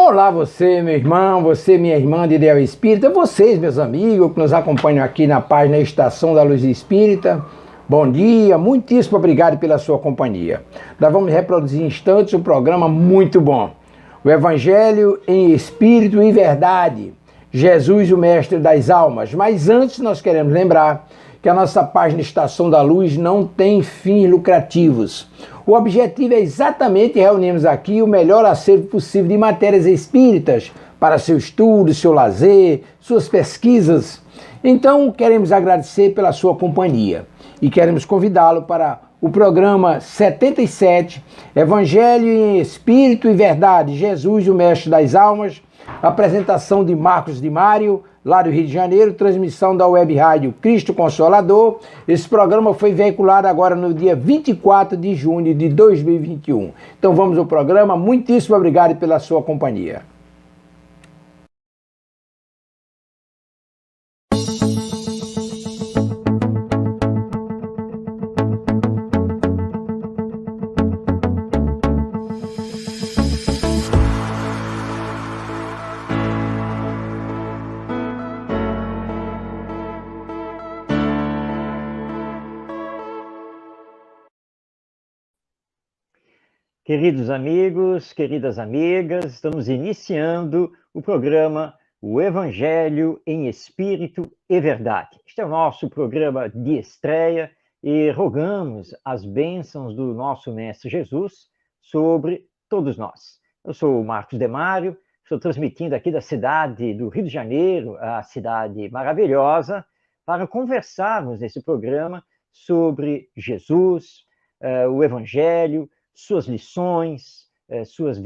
Olá você, meu irmão, você, minha irmã de Ideal Espírita, vocês, meus amigos, que nos acompanham aqui na página Estação da Luz Espírita. Bom dia, muitíssimo obrigado pela sua companhia. Nós vamos reproduzir em instantes um programa muito bom. O Evangelho em Espírito e Verdade. Jesus, o Mestre das Almas. Mas antes nós queremos lembrar que a nossa página Estação da Luz não tem fins lucrativos. O objetivo é exatamente reunirmos aqui o melhor acervo possível de matérias espíritas para seu estudo, seu lazer, suas pesquisas. Então, queremos agradecer pela sua companhia e queremos convidá-lo para o programa 77, Evangelho em Espírito e Verdade, Jesus, o Mestre das Almas, apresentação de Marcos de Mário, lá do Rio de Janeiro, transmissão da web rádio Cristo Consolador. Esse programa foi veiculado agora no dia 24 de junho de 2021. Então vamos ao programa. Muitíssimo obrigado pela sua companhia. Queridos amigos, queridas amigas, estamos iniciando o programa O Evangelho em Espírito e Verdade. Este é o nosso programa de estreia e rogamos as bênçãos do nosso Mestre Jesus sobre todos nós. Eu sou o Marcos de Mário, estou transmitindo aqui da cidade do Rio de Janeiro, a cidade maravilhosa, para conversarmos nesse programa sobre Jesus, o Evangelho, suas lições,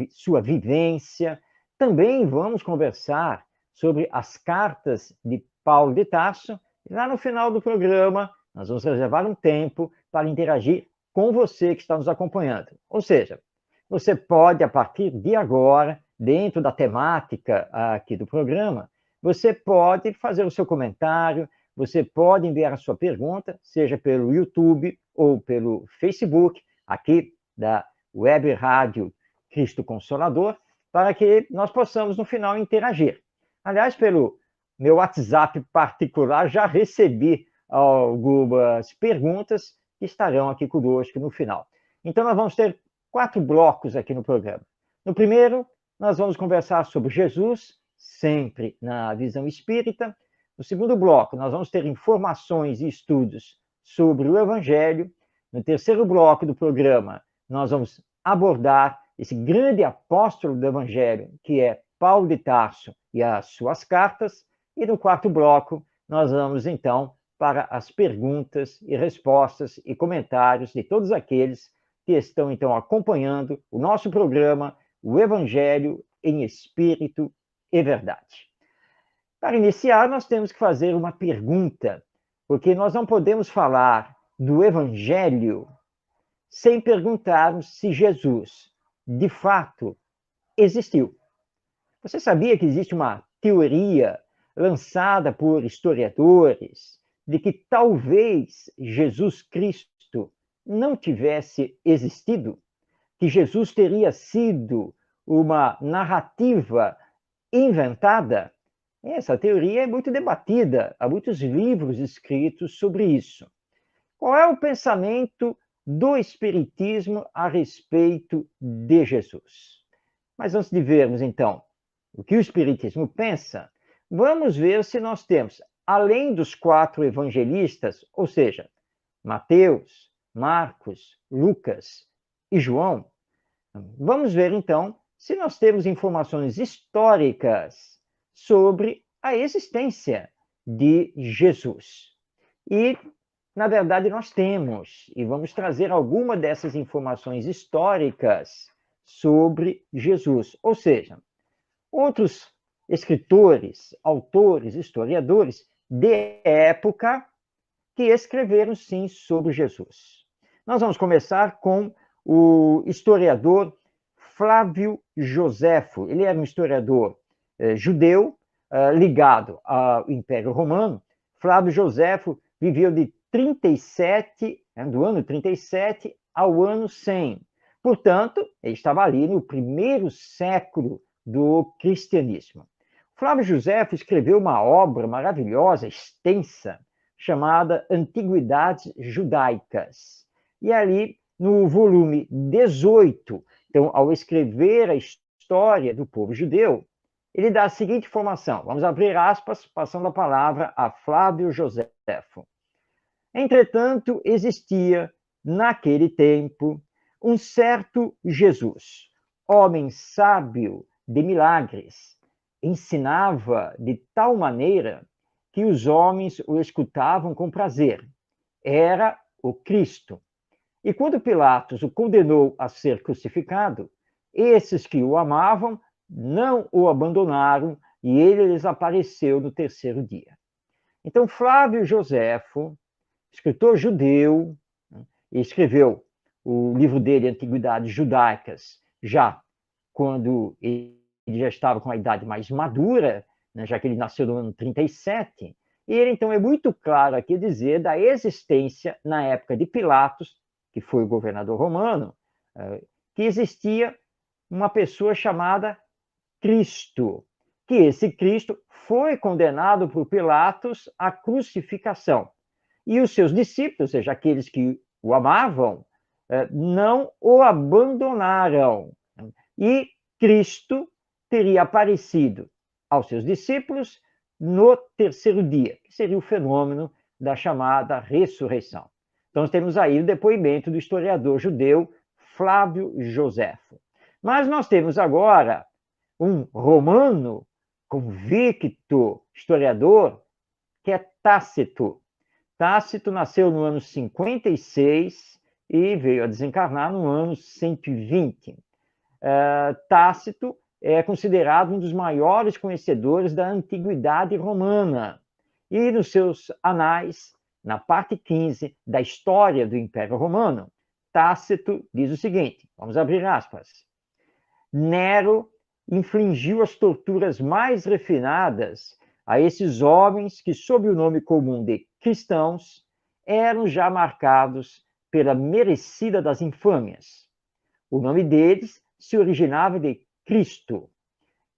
sua vivência. Também vamos conversar sobre as cartas de Paulo de Tarso. E lá no final do programa, nós vamos reservar um tempo para interagir com você que está nos acompanhando. Ou seja, você pode, a partir de agora, dentro da temática aqui do programa, você pode fazer o seu comentário, você pode enviar a sua pergunta, seja pelo YouTube ou pelo Facebook, aqui da Web Rádio Cristo Consolador, para que nós possamos, no final, interagir. Aliás, pelo meu WhatsApp particular, já recebi algumas perguntas que estarão aqui conosco no final. Então, nós vamos ter 4 blocos aqui no programa. No primeiro, nós vamos conversar sobre Jesus, sempre na visão espírita. No segundo bloco, nós vamos ter informações e estudos sobre o Evangelho. No terceiro bloco do programa, nós vamos abordar esse grande apóstolo do Evangelho, que é Paulo de Tarso e as suas cartas. E no quarto bloco, nós vamos, então, para as perguntas e respostas e comentários de todos aqueles que estão, então, acompanhando o nosso programa, o Evangelho em Espírito e Verdade. Para iniciar, nós temos que fazer uma pergunta, porque nós não podemos falar do Evangelho sem perguntarmos se Jesus, de fato, existiu. Você sabia que existe uma teoria lançada por historiadores de que talvez Jesus Cristo não tivesse existido? Que Jesus teria sido uma narrativa inventada? Essa teoria é muito debatida, há muitos livros escritos sobre isso. Qual é o pensamento do Espiritismo a respeito de Jesus? Mas antes de vermos, então, o que o Espiritismo pensa, vamos ver se nós temos, além dos 4 evangelistas, ou seja, Mateus, Marcos, Lucas e João, vamos ver, então, se nós temos informações históricas sobre a existência de Jesus. E na verdade, nós temos, e vamos trazer alguma dessas informações históricas sobre Jesus. Ou seja, outros escritores, autores, historiadores de época que escreveram, sim, sobre Jesus. Nós vamos começar com o historiador Flávio Joséfo. Ele era um historiador judeu ligado ao Império Romano. Flávio Joséfo viveu de 37, do ano 37 ao ano 100. Portanto, ele estava ali no primeiro século do cristianismo. Flávio Josefo escreveu uma obra maravilhosa, extensa, chamada Antiguidades Judaicas. E ali, no volume 18, então, ao escrever a história do povo judeu, ele dá a seguinte informação. Vamos abrir aspas, passando a palavra a Flávio Josefo. Entretanto, existia, naquele tempo, um certo Jesus, homem sábio de milagres, ensinava de tal maneira que os homens o escutavam com prazer. Era o Cristo. E quando Pilatos o condenou a ser crucificado, esses que o amavam não o abandonaram e ele lhes apareceu no terceiro dia. Então, Flávio Josefo, escritor judeu, escreveu o livro dele, Antiguidades Judaicas, já quando ele já estava com a idade mais madura, né, já que ele nasceu no ano 37, e ele, então, é muito claro aqui dizer da existência, na época de Pilatos, que foi o governador romano, que existia uma pessoa chamada Cristo, que esse Cristo foi condenado por Pilatos à crucificação. E os seus discípulos, ou seja, aqueles que o amavam, não o abandonaram. E Cristo teria aparecido aos seus discípulos no terceiro dia, que seria o fenômeno da chamada ressurreição. Então, temos aí o depoimento do historiador judeu Flávio Josefo. Mas nós temos agora um romano convicto historiador, que é Tácito. Tácito nasceu no ano 56 e veio a desencarnar no ano 120. Tácito é considerado um dos maiores conhecedores da antiguidade romana. E nos seus anais, na parte 15 da história do Império Romano, Tácito diz o seguinte, vamos abrir aspas. Nero infligiu as torturas mais refinadas a esses homens que, sob o nome comum de cristãos, eram já marcados pela merecida das infâmias. O nome deles se originava de Cristo,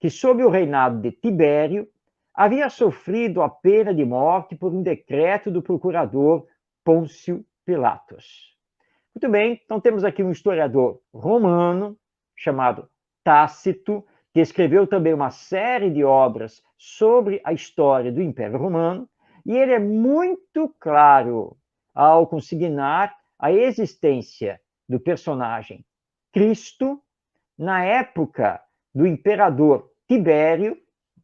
que, sob o reinado de Tibério, havia sofrido a pena de morte por um decreto do procurador Pôncio Pilatos. Muito bem, então temos aqui um historiador romano chamado Tácito, que escreveu também uma série de obras sobre a história do Império Romano, e ele é muito claro ao consignar a existência do personagem Cristo na época do imperador Tibério,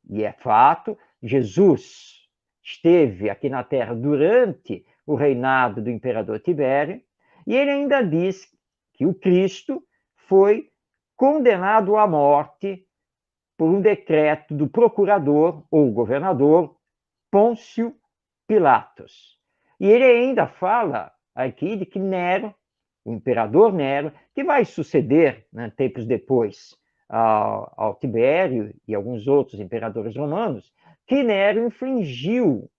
e é fato, Jesus esteve aqui na Terra durante o reinado do imperador Tibério, e ele ainda diz que o Cristo foi condenado à morte por um decreto do procurador ou governador Pôncio Pilatos. E ele ainda fala aqui de que Nero, o imperador Nero, que vai suceder, né, tempos depois ao Tibério e alguns outros imperadores romanos, que Nero infligiu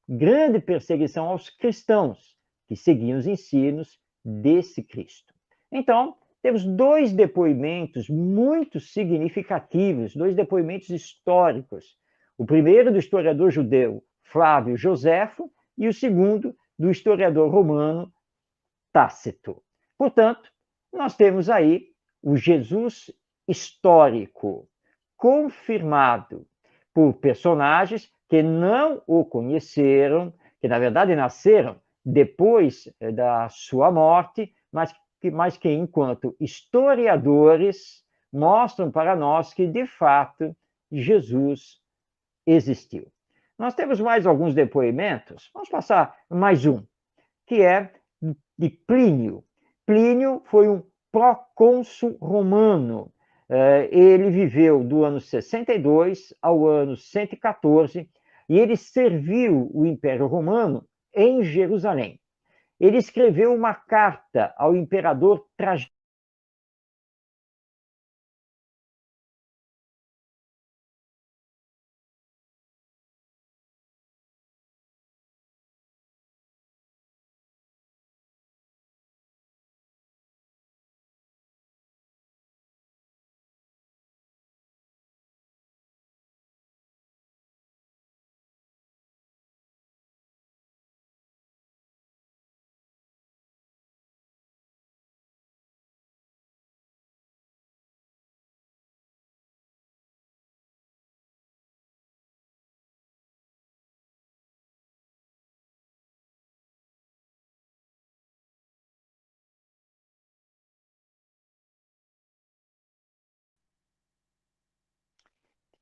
grande perseguição aos cristãos que seguiam os ensinos desse Cristo. Então, temos dois depoimentos muito significativos, dois depoimentos históricos. O primeiro do historiador judeu Flávio Josefo e o segundo do historiador romano Tácito. Portanto, nós temos aí o Jesus histórico, confirmado por personagens que não o conheceram, que na verdade nasceram depois da sua morte, mas que enquanto historiadores mostram para nós que de fato Jesus existiu. Nós temos mais alguns depoimentos, vamos passar mais um, que é de Plínio. Plínio foi um procônsul romano. Ele viveu do ano 62 ao ano 114 e ele serviu o Império Romano em Jerusalém. Ele escreveu uma carta ao imperador Trajano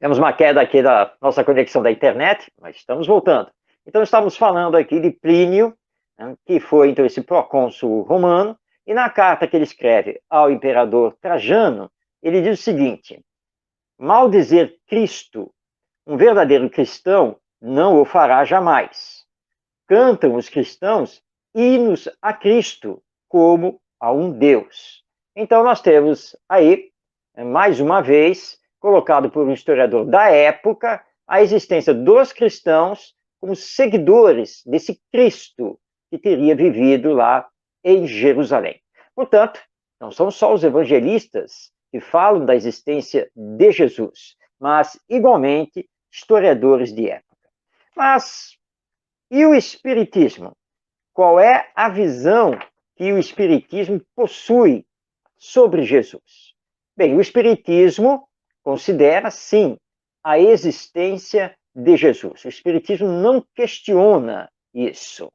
Temos uma queda aqui da nossa conexão da internet, mas estamos voltando. Então, estamos falando aqui de Plínio, né, que foi, então, esse procônsul romano, e na carta que ele escreve ao imperador Trajano, ele diz o seguinte: mal dizer Cristo, um verdadeiro cristão não o fará jamais. Cantam os cristãos hinos a Cristo, como a um Deus. Então, nós temos aí, mais uma vez, colocado por um historiador da época, a existência dos cristãos como seguidores desse Cristo que teria vivido lá em Jerusalém. Portanto, não são só os evangelistas que falam da existência de Jesus, mas, igualmente, historiadores de época. Mas, e o Espiritismo? Qual é a visão que o Espiritismo possui sobre Jesus? Bem, o Espiritismo considera, sim, a existência de Jesus. O Espiritismo não questiona isso.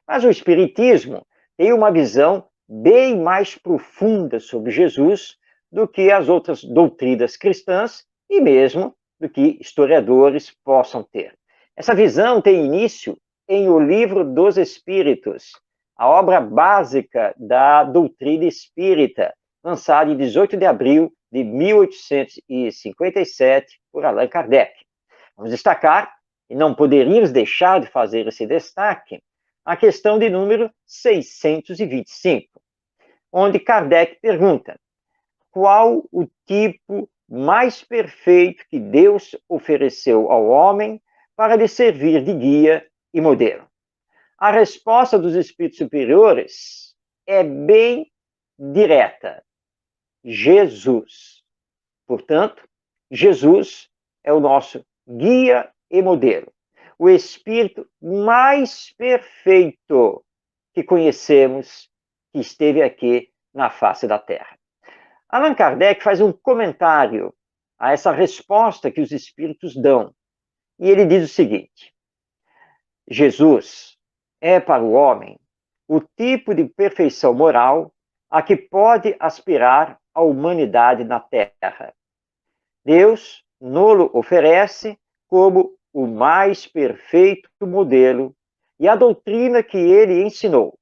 Mas o Espiritismo tem uma visão bem mais profunda sobre Jesus do que as outras doutrinas cristãs e mesmo do que historiadores possam ter. Essa visão tem início em O Livro dos Espíritos, a obra básica da doutrina espírita, lançada em 18 de abril de 1857 por Allan Kardec. Vamos destacar, e não poderíamos deixar de fazer esse destaque, a questão de número 625, onde Kardec pergunta: qual o tipo mais perfeito que Deus ofereceu ao homem para lhe servir de guia e modelo? A resposta dos espíritos superiores é bem direta: Jesus. Portanto, Jesus é o nosso guia e modelo, o espírito mais perfeito que conhecemos, que esteve aqui na face da Terra. Allan Kardec faz um comentário a essa resposta que os espíritos dão, e ele diz o seguinte: Jesus é para o homem o tipo de perfeição moral a que pode aspirar a humanidade na Terra. Deus nos oferece como o mais perfeito modelo, e a doutrina que ele ensinou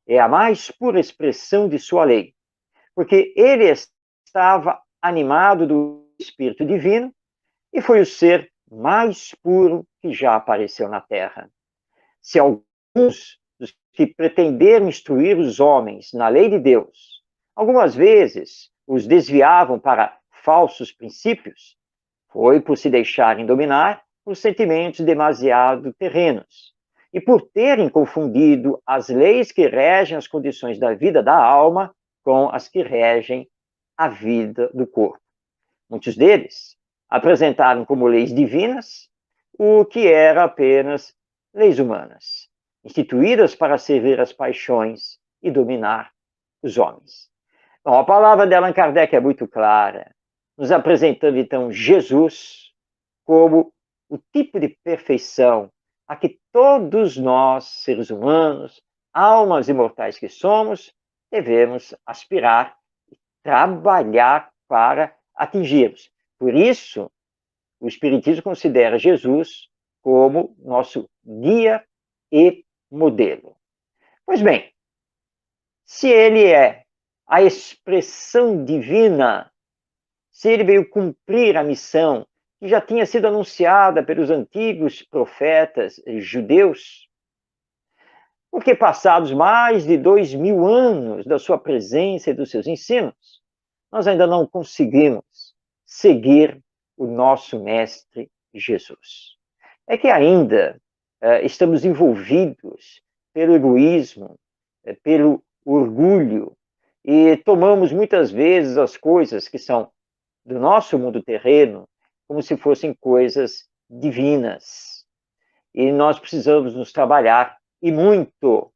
é a mais pura expressão de sua lei, porque ele estava animado do Espírito Divino e foi o ser mais puro que já apareceu na Terra. Se alguns dos que pretenderam instruir os homens na lei de Deus, algumas vezes os desviavam para falsos princípios, foi por se deixarem dominar por sentimentos demasiado terrenos e por terem confundido as leis que regem as condições da vida da alma com as que regem a vida do corpo. Muitos deles apresentaram como leis divinas o que era apenas leis humanas, instituídas para servir as paixões e dominar os homens. Bom, a palavra de Allan Kardec é muito clara, nos apresentando então Jesus como o tipo de perfeição a que todos nós, seres humanos, almas imortais que somos, devemos aspirar e trabalhar para atingirmos. Por isso, o Espiritismo considera Jesus como nosso guia e modelo. Pois bem, se ele é a expressão divina, se ele veio cumprir a missão que já tinha sido anunciada pelos antigos profetas judeus, porque passados mais de 2000 anos da sua presença e dos seus ensinos, nós ainda não conseguimos seguir o nosso Mestre Jesus. É que ainda estamos envolvidos pelo egoísmo, pelo orgulho, e tomamos muitas vezes as coisas que são do nosso mundo terreno como se fossem coisas divinas. E nós precisamos nos trabalhar, e muito,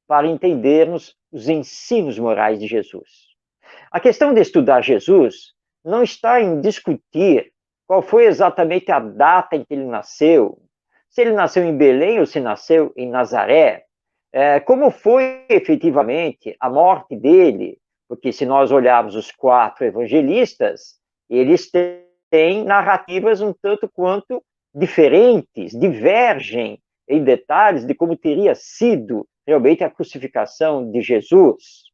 para entendermos os ensinos morais de Jesus. A questão de estudar Jesus não está em discutir qual foi exatamente a data em que ele nasceu, se ele nasceu em Belém ou se nasceu em Nazaré, como foi efetivamente a morte dele, porque se nós olharmos os 4 evangelistas, eles têm narrativas um tanto quanto diferentes, divergem em detalhes de como teria sido realmente a crucificação de Jesus.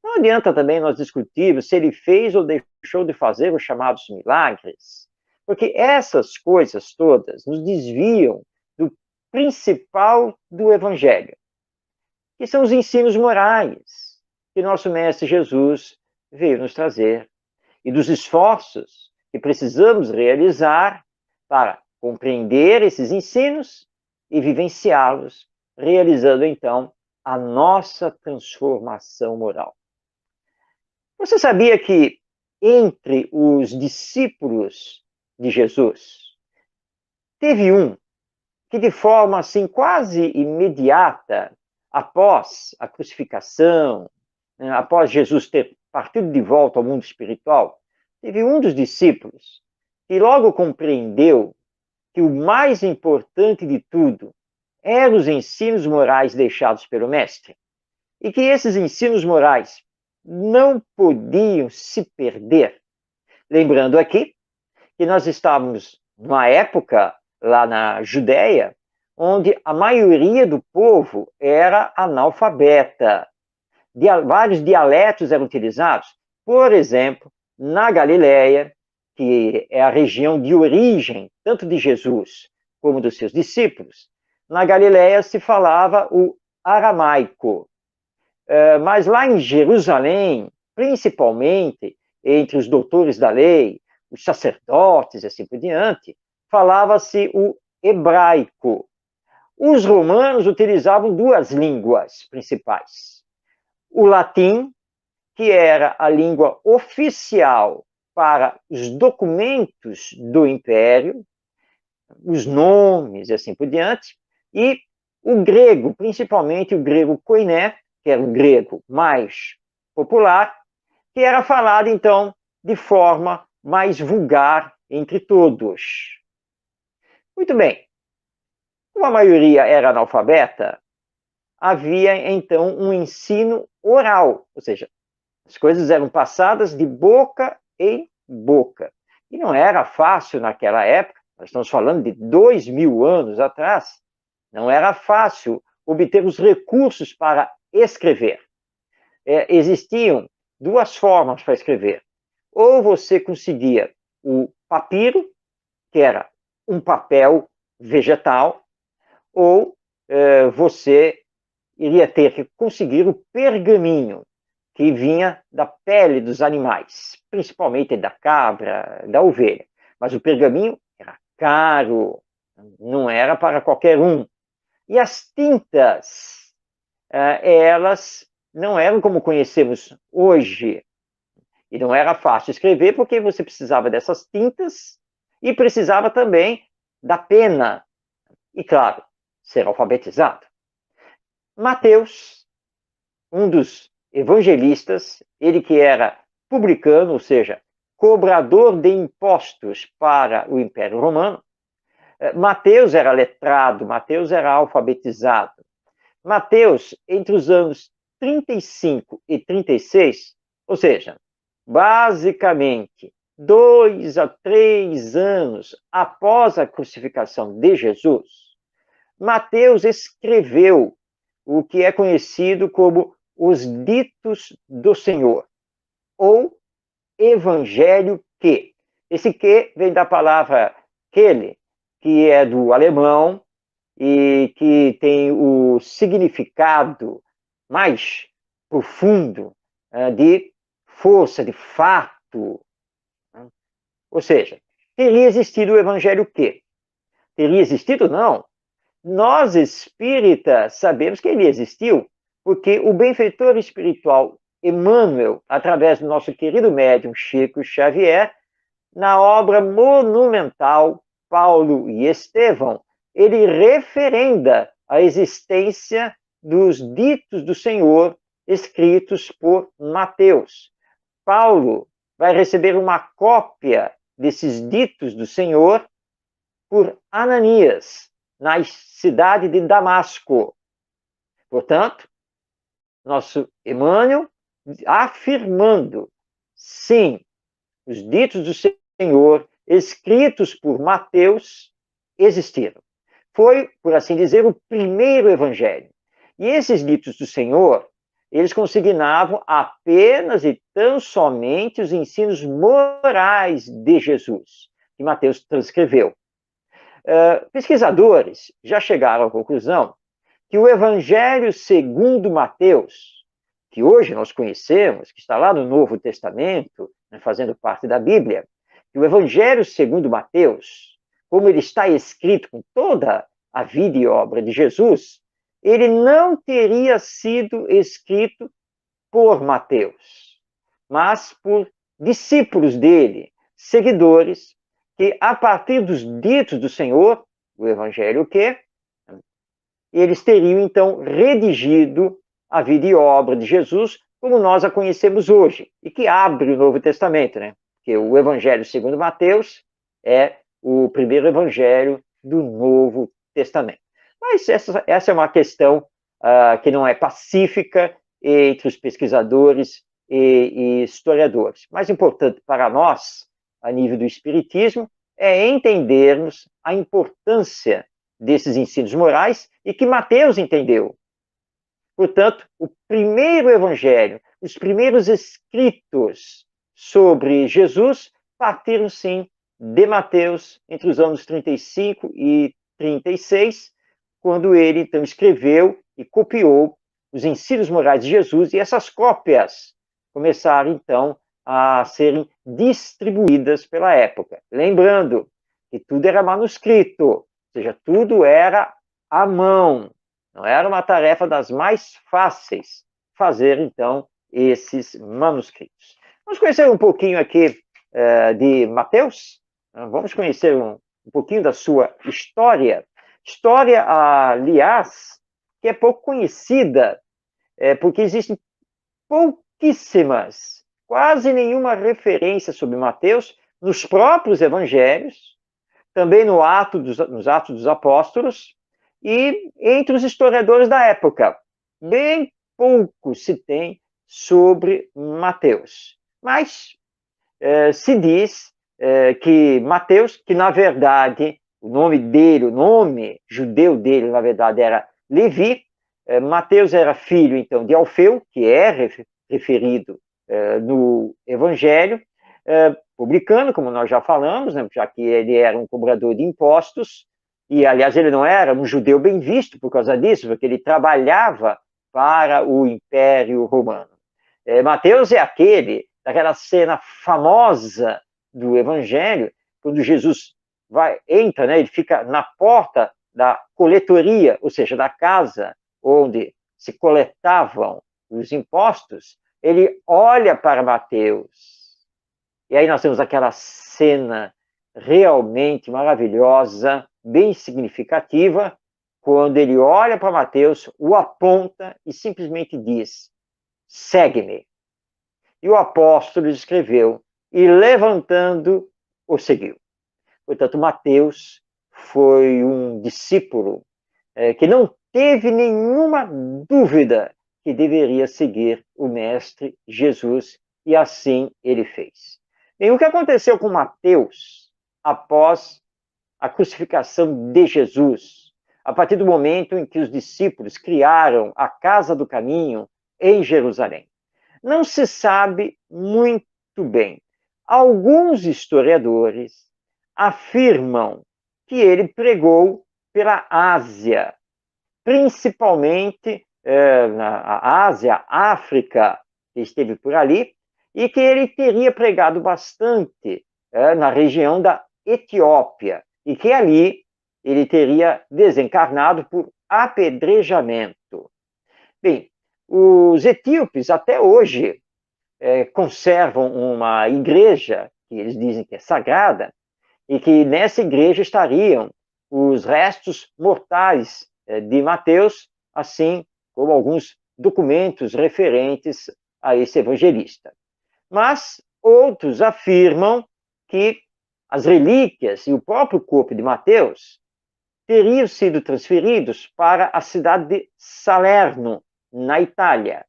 Não adianta também nós discutirmos se ele fez ou deixou de fazer os chamados milagres, porque essas coisas todas nos desviam do principal do Evangelho, que são os ensinos morais que nosso Mestre Jesus veio nos trazer, e dos esforços que precisamos realizar para compreender esses ensinos e vivenciá-los, realizando então a nossa transformação moral. Você sabia que entre os discípulos de Jesus, teve um que de forma assim quase imediata, após a crucificação, após Jesus ter partido de volta ao mundo espiritual, teve um dos discípulos que logo compreendeu que o mais importante de tudo eram os ensinos morais deixados pelo Mestre, e que esses ensinos morais não podiam se perder. Lembrando aqui que nós estávamos numa época lá na Judéia, onde a maioria do povo era analfabeta. Vários dialetos eram utilizados. Por exemplo, na Galileia, que é a região de origem tanto de Jesus como dos seus discípulos, na Galileia se falava o aramaico. Mas lá em Jerusalém, principalmente entre os doutores da lei, os sacerdotes e assim por diante, falava-se o hebraico. Os romanos utilizavam duas línguas principais. O latim, que era a língua oficial para os documentos do império, os nomes e assim por diante, e o grego, principalmente o grego koiné, que era o grego mais popular, que era falado, então, de forma mais vulgar entre todos. Muito bem. Como a maioria era analfabeta, havia, então, um ensino oral, ou seja, as coisas eram passadas de boca em boca. E não era fácil naquela época, nós estamos falando de 2000 anos atrás, não era fácil obter os recursos para escrever. Existiam duas formas para escrever. Ou você conseguia o papiro, que era um papel vegetal, ou você iria ter que conseguir o pergaminho, que vinha da pele dos animais, principalmente da cabra, da ovelha. Mas o pergaminho era caro, não era para qualquer um. E as tintas, elas não eram como conhecemos hoje. E não era fácil escrever porque você precisava dessas tintas e precisava também da pena. E, claro, ser alfabetizado. Mateus, um dos evangelistas, ele que era publicano, ou seja, cobrador de impostos para o Império Romano, Mateus era letrado, Mateus era alfabetizado. Mateus, entre os anos 35 e 36, ou seja, basicamente 2 a 3 anos após a crucificação de Jesus, Mateus escreveu o que é conhecido como os Ditos do Senhor, ou Evangelho que. Esse que vem da palavra Kele, que é do alemão e que tem o significado mais profundo de força, de fato. Ou seja, teria existido o Evangelho que? Teria existido? Não. Nós, espíritas, sabemos que ele existiu, porque o benfeitor espiritual Emmanuel, através do nosso querido médium Chico Xavier, na obra monumental Paulo e Estevão, ele referenda a existência dos ditos do Senhor escritos por Mateus. Paulo vai receber uma cópia desses ditos do Senhor por Ananias, na cidade de Damasco. Portanto, nosso Emmanuel afirmando, sim, os ditos do Senhor escritos por Mateus existiram. Foi, por assim dizer, o primeiro evangelho. E esses ditos do Senhor, eles consignavam apenas e tão somente os ensinos morais de Jesus, que Mateus transcreveu. Pesquisadores já chegaram à conclusão que o Evangelho segundo Mateus, que hoje nós conhecemos, que está lá no Novo Testamento, né, fazendo parte da Bíblia, que o Evangelho segundo Mateus, como ele está escrito com toda a vida e obra de Jesus, ele não teria sido escrito por Mateus, mas por discípulos dele, seguidores, que a partir dos ditos do Senhor, o Evangelho o quê? Eles teriam, então, redigido a vida e obra de Jesus como nós a conhecemos hoje, e que abre o Novo Testamento, né? Porque o Evangelho segundo Mateus é o primeiro evangelho do Novo Testamento. Mas essa é uma questão que não é pacífica entre os pesquisadores e historiadores. Mais importante para nós, a nível do Espiritismo, é entendermos a importância desses ensinos morais e que Mateus entendeu. Portanto, o primeiro evangelho, os primeiros escritos sobre Jesus partiram, sim, de Mateus entre os anos 35 e 36, quando ele, então, escreveu e copiou os ensinos morais de Jesus, e essas cópias começaram, então, a serem distribuídas pela época. Lembrando que tudo era manuscrito, ou seja, tudo era à mão. Não era uma tarefa das mais fáceis fazer, então, esses manuscritos. Vamos conhecer um pouquinho aqui de Mateus. Vamos conhecer um pouquinho da sua história. História, aliás, que é pouco conhecida, porque existem pouquíssimas, quase nenhuma referência sobre Mateus nos próprios evangelhos, também nos Atos dos Apóstolos, e entre os historiadores da época. Bem pouco se tem sobre Mateus. Mas se diz que Mateus, que na verdade o nome dele, o nome judeu dele, na verdade, era Levi. Mateus era filho, então, de Alfeu, que é referido no Evangelho, publicano, como nós já falamos, né, já que ele era um cobrador de impostos, e, aliás, ele não era um judeu bem visto por causa disso, porque ele trabalhava para o Império Romano. Mateus é daquela cena famosa do Evangelho, quando Jesus entra, né, ele fica na porta da coletoria, ou seja, da casa onde se coletavam os impostos, ele olha para Mateus. E aí nós temos aquela cena realmente maravilhosa, bem significativa, quando ele olha para Mateus, o aponta e simplesmente diz: segue-me. E o apóstolo escreveu: e levantando, o seguiu. Portanto, Mateus foi um discípulo que não teve nenhuma dúvida que deveria seguir o Mestre Jesus, e assim ele fez. E o que aconteceu com Mateus após a crucificação de Jesus, a partir do momento em que os discípulos criaram a Casa do Caminho em Jerusalém? Não se sabe muito bem. Alguns historiadores afirmam que ele pregou pela Ásia, principalmente na Ásia, África, que esteve por ali, e que ele teria pregado bastante na região da Etiópia, e que ali ele teria desencarnado por apedrejamento. Bem, os etíopes até hoje conservam uma igreja, que eles dizem que é sagrada, e que nessa igreja estariam os restos mortais de Mateus, assim como alguns documentos referentes a esse evangelista. Mas outros afirmam que as relíquias e o próprio corpo de Mateus teriam sido transferidos para a cidade de Salerno, na Itália,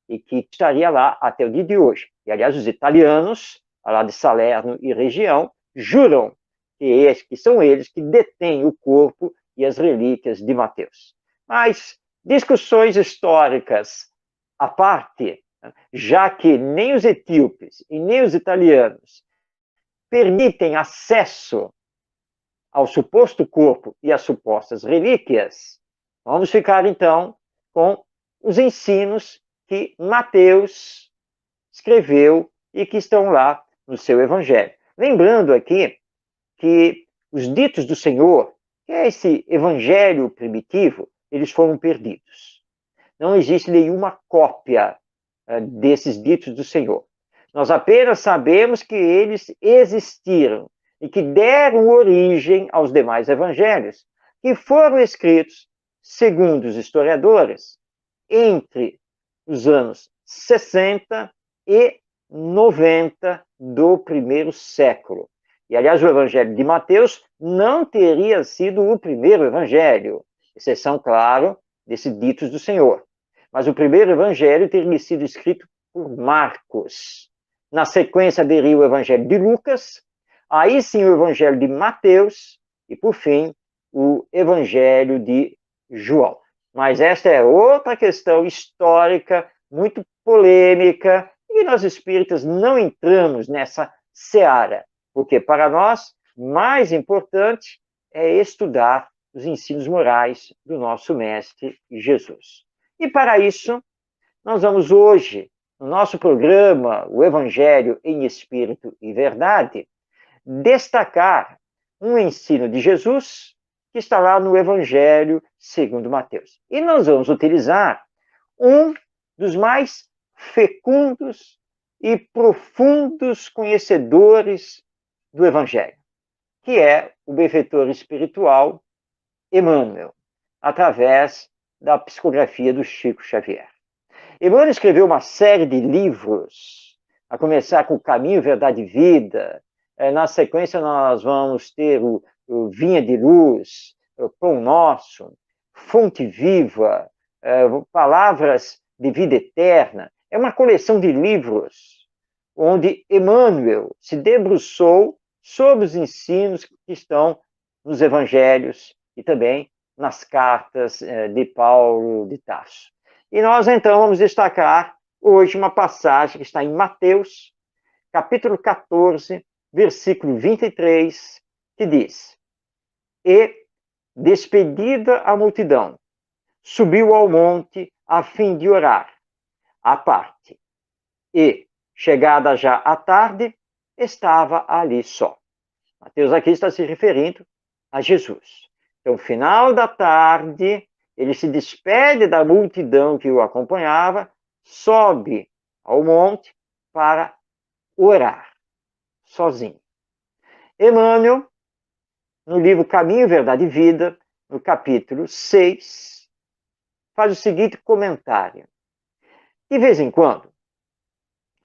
e que estaria lá até o dia de hoje. E, aliás, os italianos, lá de Salerno e região, juram que são eles que detêm o corpo e as relíquias de Mateus. Mas discussões históricas à parte, já que nem os etíopes e nem os italianos permitem acesso ao suposto corpo e às supostas relíquias, vamos ficar então com os ensinos que Mateus escreveu e que estão lá no seu evangelho. Lembrando aqui que os ditos do Senhor, que é esse evangelho primitivo, eles foram perdidos. Não existe nenhuma cópia desses ditos do Senhor. Nós apenas sabemos que eles existiram e que deram origem aos demais evangelhos, que foram escritos, segundo os historiadores, entre os anos 60 e 90 do primeiro século. E, aliás, o evangelho de Mateus não teria sido o primeiro evangelho, exceção, claro, desses ditos do Senhor. Mas o primeiro evangelho teria sido escrito por Marcos. Na sequência viria o evangelho de Lucas, aí sim o evangelho de Mateus e, por fim, o evangelho de João. Mas esta é outra questão histórica, muito polêmica, e nós espíritas não entramos nessa seara, porque para nós, mais importante é estudar os ensinos morais do nosso Mestre Jesus. E para isso, nós vamos hoje, no nosso programa, o Evangelho em Espírito e Verdade, destacar um ensino de Jesus que está lá no Evangelho segundo Mateus. E nós vamos utilizar um dos mais fecundos e profundos conhecedores do Evangelho, que é o benfeitor espiritual Emmanuel, através da psicografia do Chico Xavier. Emmanuel escreveu uma série de livros, a começar com o Caminho, Verdade e Vida. Na sequência, nós vamos ter o Vinha de Luz, o Pão Nosso, Fonte Viva, Palavras de Vida Eterna. É uma coleção de livros onde Emmanuel se debruçou sobre os ensinos que estão nos evangelhos e também nas cartas de Paulo de Tarso. E nós, então, vamos destacar hoje uma passagem que está em Mateus, capítulo 14, versículo 23, que diz: E, despedida a multidão, subiu ao monte a fim de orar, à parte. E, chegada já a tarde, estava ali só. Mateus aqui está se referindo a Jesus. Então, final da tarde, ele se despede da multidão que o acompanhava, sobe ao monte para orar, sozinho. Emmanuel, no livro Caminho, Verdade e Vida, no capítulo 6, faz o seguinte comentário. De vez em quando,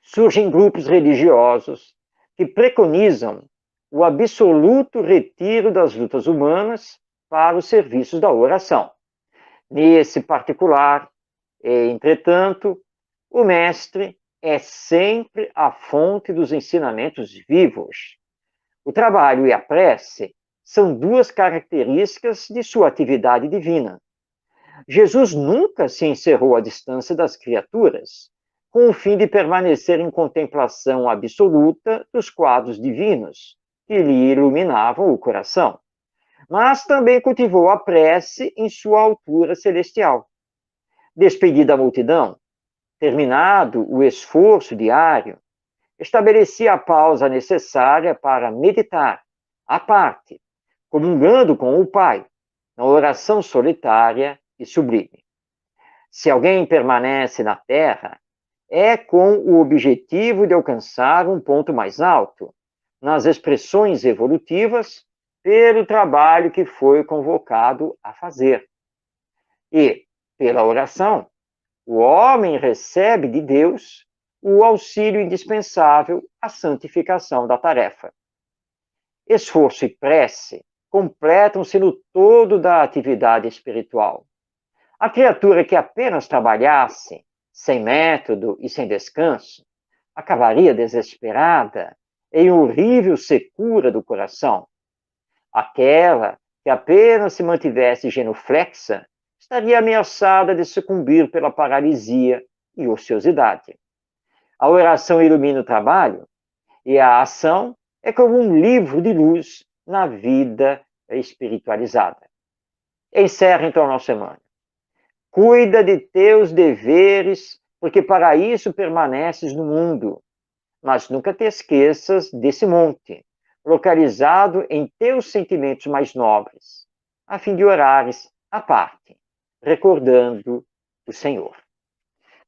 surgem grupos religiosos que preconizam o absoluto retiro das lutas humanas para os serviços da oração. Nesse particular, entretanto, o mestre é sempre a fonte dos ensinamentos vivos. O trabalho e a prece são duas características de sua atividade divina. Jesus nunca se encerrou à distância das criaturas, com o fim de permanecer em contemplação absoluta dos quadros divinos que lhe iluminavam o coração, mas também cultivou a prece em sua altura celestial. Despedida a multidão, terminado o esforço diário, estabelecia a pausa necessária para meditar, à parte, comungando com o Pai, na oração solitária e sublime. Se alguém permanece na Terra, é com o objetivo de alcançar um ponto mais alto, nas expressões evolutivas, pelo trabalho que foi convocado a fazer. E, pela oração, o homem recebe de Deus o auxílio indispensável à santificação da tarefa. Esforço e prece completam-se no todo da atividade espiritual. A criatura que apenas trabalhasse, sem método e sem descanso, acabaria desesperada em horrível secura do coração. Aquela que apenas se mantivesse genuflexa estaria ameaçada de sucumbir pela paralisia e ociosidade. A oração ilumina o trabalho e a ação é como um livro de luz na vida espiritualizada. Encerra então a nossa semana. Cuida de teus deveres, porque para isso permaneces no mundo. Mas nunca te esqueças desse monte, localizado em teus sentimentos mais nobres, a fim de orares à parte, recordando o Senhor.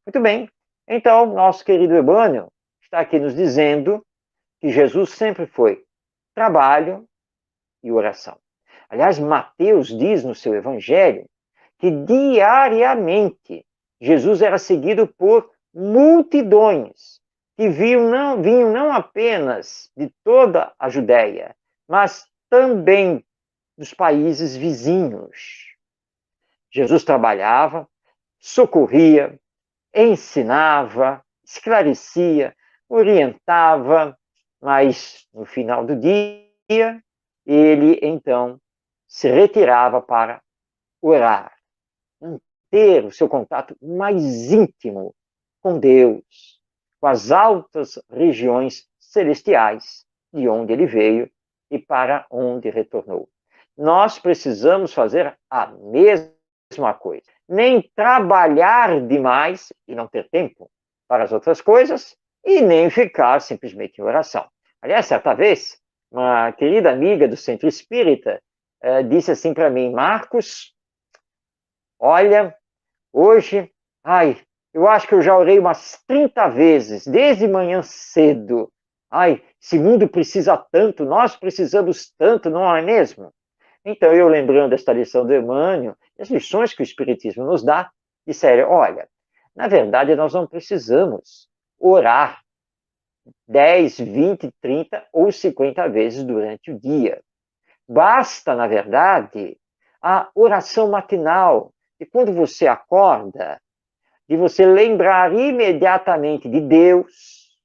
Muito bem, então, nosso querido Emmanuel está aqui nos dizendo que Jesus sempre foi trabalho e oração. Aliás, Mateus diz no seu evangelho que diariamente Jesus era seguido por multidões que vinham não apenas de toda a Judéia, mas também dos países vizinhos. Jesus trabalhava, socorria, ensinava, esclarecia, orientava, mas no final do dia, ele então se retirava para orar, manter o seu contato mais íntimo com Deus, com as altas regiões celestiais de onde ele veio e para onde retornou. Nós precisamos fazer a mesma coisa. Nem trabalhar demais e não ter tempo para as outras coisas e nem ficar simplesmente em oração. Aliás, certa vez, uma querida amiga do Centro Espírita disse assim para mim: Marcos, olha, hoje, eu acho que eu já orei umas 30 vezes, desde manhã cedo. Esse mundo precisa tanto, nós precisamos tanto, não é mesmo? Então, eu lembrando esta lição do Emmanuel, as lições que o Espiritismo nos dá, disseram, olha, na verdade, nós não precisamos orar 10, 20, 30 ou 50 vezes durante o dia. Basta, na verdade, a oração matinal. E quando você acorda, de você lembrar imediatamente de Deus,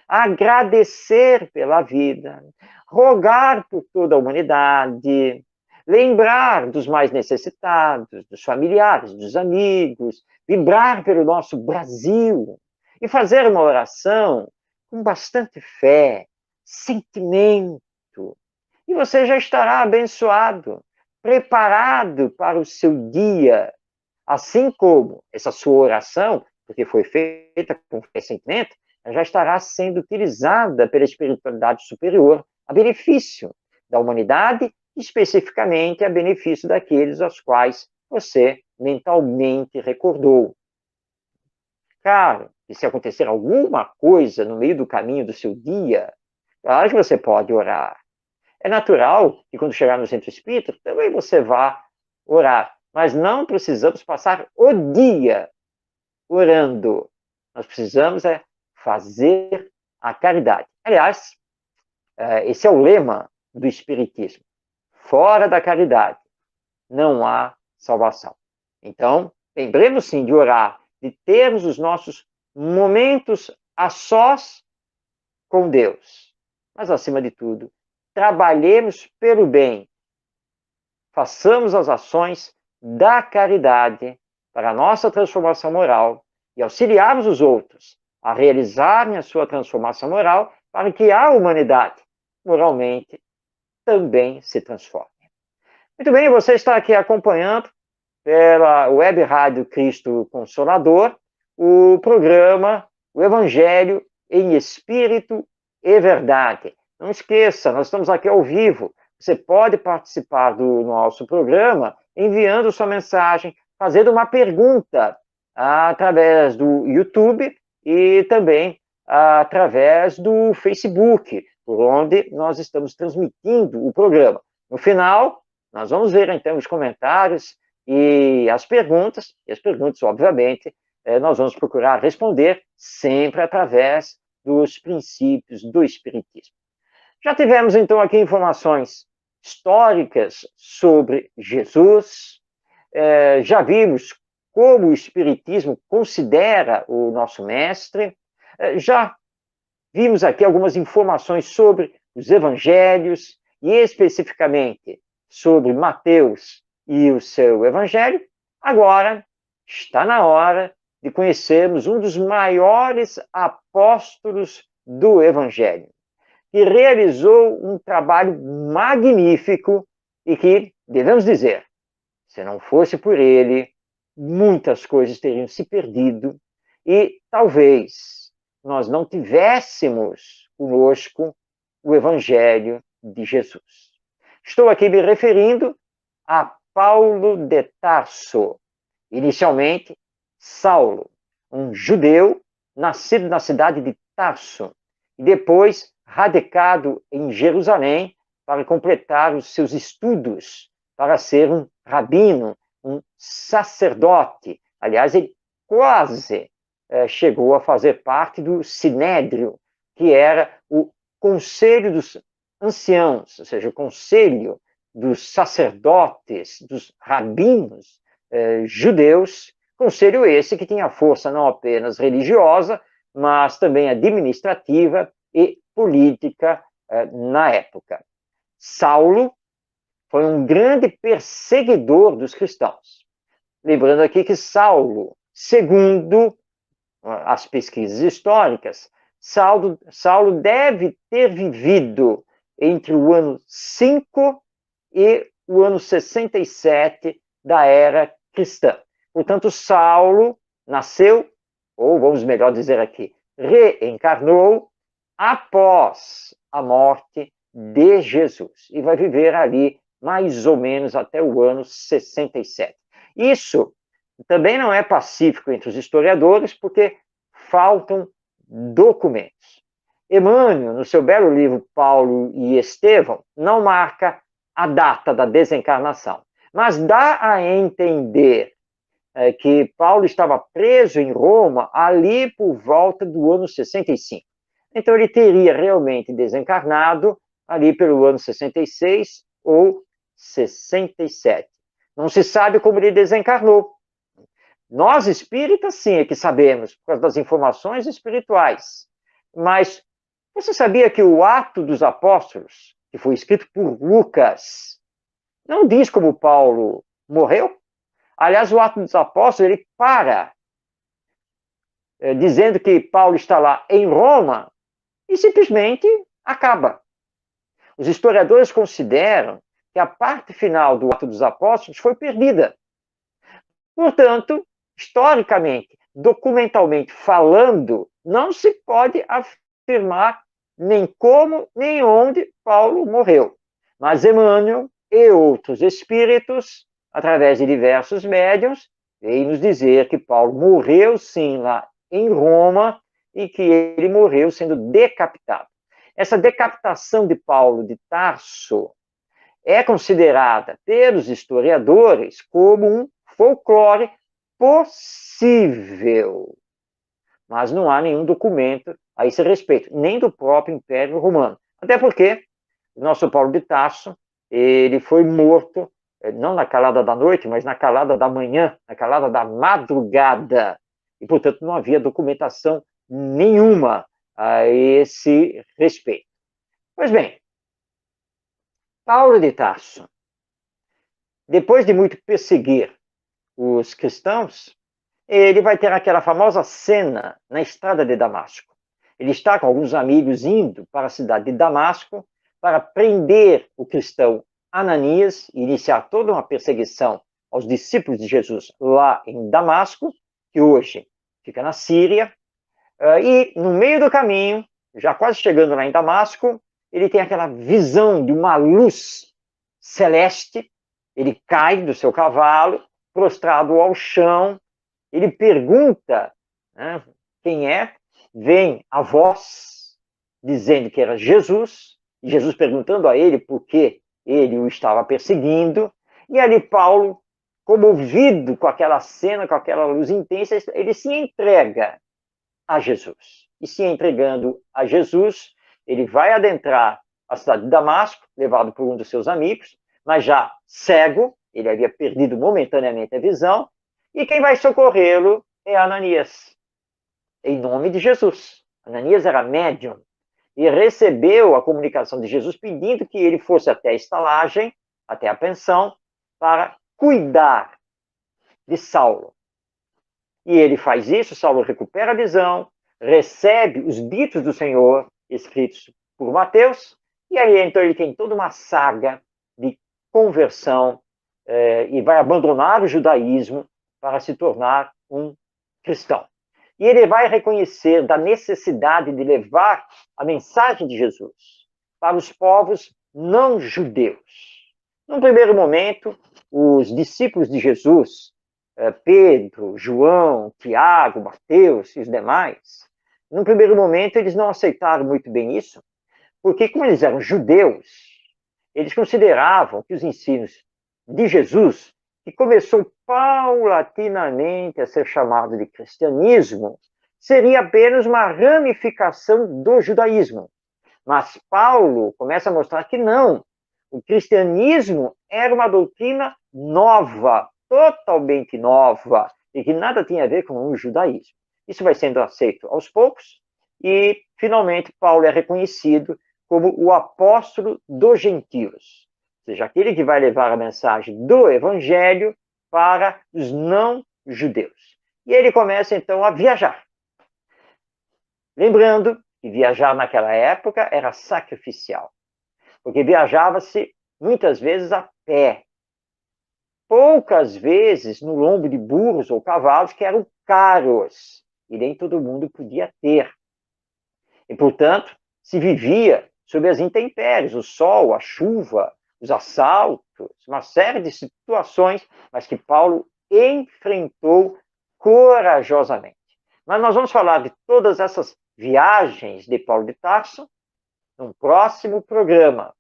agradecer pela vida, rogar por toda a humanidade, lembrar dos mais necessitados, dos familiares, dos amigos, vibrar pelo nosso Brasil e fazer uma oração com bastante fé, sentimento. E você já estará abençoado, preparado para o seu dia, assim como essa sua oração, porque foi feita com sentimento, já estará sendo utilizada pela espiritualidade superior a benefício da humanidade, especificamente a benefício daqueles aos quais você mentalmente recordou. Claro, que se acontecer alguma coisa no meio do caminho do seu dia, claro que você pode orar. É natural que quando chegar no centro espírita, também você vá orar. Mas não precisamos passar o dia orando. Nós precisamos fazer a caridade. Aliás, esse é o lema do Espiritismo. Fora da caridade não há salvação. Então, lembremos sim de orar, de termos os nossos momentos a sós com Deus. Mas, acima de tudo, trabalhemos pelo bem. Façamos as ações da caridade para a nossa transformação moral e auxiliarmos os outros a realizarem a sua transformação moral para que a humanidade, moralmente, também se transforme. Muito bem, você está aqui acompanhando pela Web Rádio Cristo Consolador o programa O Evangelho em Espírito e Verdade. Não esqueça, nós estamos aqui ao vivo. Você pode participar do nosso programa enviando sua mensagem, fazendo uma pergunta através do YouTube e também através do Facebook, por onde nós estamos transmitindo o programa. No final, nós vamos ver então os comentários e as perguntas, obviamente, nós vamos procurar responder sempre através dos princípios do Espiritismo. Já tivemos então aqui informações históricas sobre Jesus, já vimos como o Espiritismo considera o nosso mestre, já vimos aqui algumas informações sobre os evangelhos, e especificamente sobre Mateus e o seu evangelho. Agora está na hora de conhecermos um dos maiores apóstolos do evangelho, que realizou um trabalho magnífico e que, devemos dizer, se não fosse por ele, muitas coisas teriam se perdido e talvez nós não tivéssemos conosco o Evangelho de Jesus. Estou aqui me referindo a Paulo de Tarso, inicialmente Saulo, um judeu nascido na cidade de Tarso e depois radicado em Jerusalém para completar os seus estudos para ser um rabino, um sacerdote. Aliás, ele quase chegou a fazer parte do Sinédrio, que era o conselho dos anciãos, ou seja, o conselho dos sacerdotes, dos rabinos judeus, conselho esse que tinha força não apenas religiosa, mas também administrativa e política na época. Saulo foi um grande perseguidor dos cristãos. Lembrando aqui que Saulo, segundo as pesquisas históricas, Saulo deve ter vivido entre o ano 5 e o ano 67 da era cristã. Portanto, Saulo nasceu, ou vamos melhor dizer aqui, reencarnou após a morte de Jesus. E vai viver ali mais ou menos até o ano 67. Isso também não é pacífico entre os historiadores, porque faltam documentos. Emmanuel, no seu belo livro Paulo e Estevão, não marca a data da desencarnação, mas dá a entender que Paulo estava preso em Roma ali por volta do ano 65. Então ele teria realmente desencarnado ali pelo ano 66 ou 67. Não se sabe como ele desencarnou. Nós espíritas, sim, é que sabemos, por causa das informações espirituais. Mas você sabia que o Atos dos Apóstolos, que foi escrito por Lucas, não diz como Paulo morreu? Aliás, o Atos dos Apóstolos, ele para dizendo que Paulo está lá em Roma e simplesmente acaba. Os historiadores consideram que a parte final do Atos dos Apóstolos foi perdida. Portanto, historicamente, documentalmente falando, não se pode afirmar nem como, nem onde Paulo morreu. Mas Emmanuel e outros espíritos, através de diversos médiuns, veio nos dizer que Paulo morreu sim lá em Roma e que ele morreu sendo decapitado. Essa decapitação de Paulo de Tarso é considerada pelos historiadores como um folclore possível. Mas não há nenhum documento a esse respeito, nem do próprio Império Romano. Até porque o nosso Paulo de Tarso, ele foi morto, não na calada da noite, mas na calada da manhã, na calada da madrugada. E, portanto, não havia documentação nenhuma a esse respeito. Pois bem, Paulo de Tarso, depois de muito perseguir os cristãos, ele vai ter aquela famosa cena na estrada de Damasco. Ele está com alguns amigos indo para a cidade de Damasco para prender o cristão Ananias e iniciar toda uma perseguição aos discípulos de Jesus lá em Damasco, que hoje fica na Síria. E no meio do caminho, já quase chegando lá em Damasco, ele tem aquela visão de uma luz celeste. Ele cai do seu cavalo, prostrado ao chão. Ele pergunta, né, quem é? Vem a voz dizendo que era Jesus, e Jesus perguntando a ele por que ele o estava perseguindo. E ali Paulo, comovido com aquela cena, com aquela luz intensa, ele se entrega a Jesus. E se entregando a Jesus, ele vai adentrar a cidade de Damasco, levado por um dos seus amigos, mas já cego, ele havia perdido momentaneamente a visão, e quem vai socorrê-lo é Ananias, em nome de Jesus. Ananias era médium e recebeu a comunicação de Jesus pedindo que ele fosse até a estalagem, até a pensão, para cuidar de Saulo. E ele faz isso, Saulo recupera a visão, recebe os ditos do Senhor, escritos por Mateus, e aí então ele tem toda uma saga de conversão e vai abandonar o judaísmo para se tornar um cristão. E ele vai reconhecer da necessidade de levar a mensagem de Jesus para os povos não judeus. Num primeiro momento, os discípulos de Jesus, Pedro, João, Tiago, Mateus e os demais, num primeiro momento eles não aceitaram muito bem isso, porque como eles eram judeus, eles consideravam que os ensinos de Jesus, que começou paulatinamente a ser chamado de cristianismo, seria apenas uma ramificação do judaísmo. Mas Paulo começa a mostrar que não. O cristianismo era uma doutrina nova, totalmente nova, e que nada tinha a ver com o judaísmo. Isso vai sendo aceito aos poucos, e finalmente Paulo é reconhecido como o apóstolo dos gentios, ou seja, aquele que vai levar a mensagem do evangelho para os não-judeus. E ele começa então a viajar. Lembrando que viajar naquela época era sacrificial, porque viajava-se muitas vezes a pé, poucas vezes no lombo de burros ou cavalos que eram caros, e nem todo mundo podia ter. E, portanto, se vivia sob as intempéries, o sol, a chuva, os assaltos, uma série de situações, mas que Paulo enfrentou corajosamente. Mas nós vamos falar de todas essas viagens de Paulo de Tarso num próximo programa,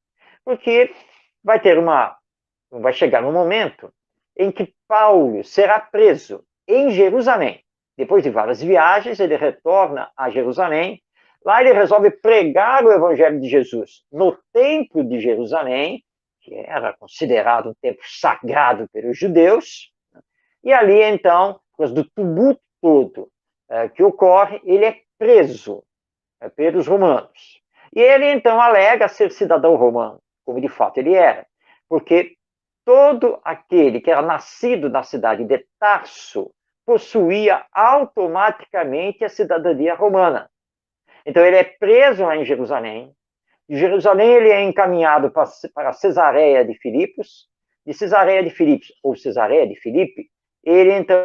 porque vai chegar um momento em que Paulo será preso em Jerusalém. Depois de várias viagens, ele retorna a Jerusalém. Lá ele resolve pregar o evangelho de Jesus no templo de Jerusalém, que era considerado um templo sagrado pelos judeus. E ali, então, por causa do tumulto todo que ocorre, ele é preso pelos romanos. E ele, então, alega ser cidadão romano, como de fato ele era, porque todo aquele que era nascido na cidade de Tarso possuía automaticamente a cidadania romana. Então ele é preso lá em Jerusalém. De Jerusalém ele é encaminhado para Cesareia de Filipos. De Cesareia de Filipos, ou Cesareia de Filipe, ele então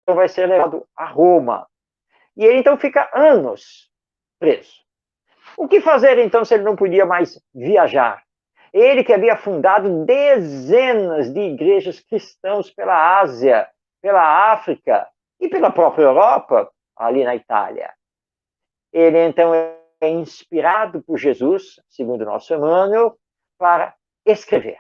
vai ser levado a Roma. E ele então fica anos preso. O que fazer então se ele não podia mais viajar? Ele que havia fundado dezenas de igrejas cristãs pela Ásia, pela África e pela própria Europa, ali na Itália. Ele então é inspirado por Jesus, segundo nosso Emmanuel, para escrever,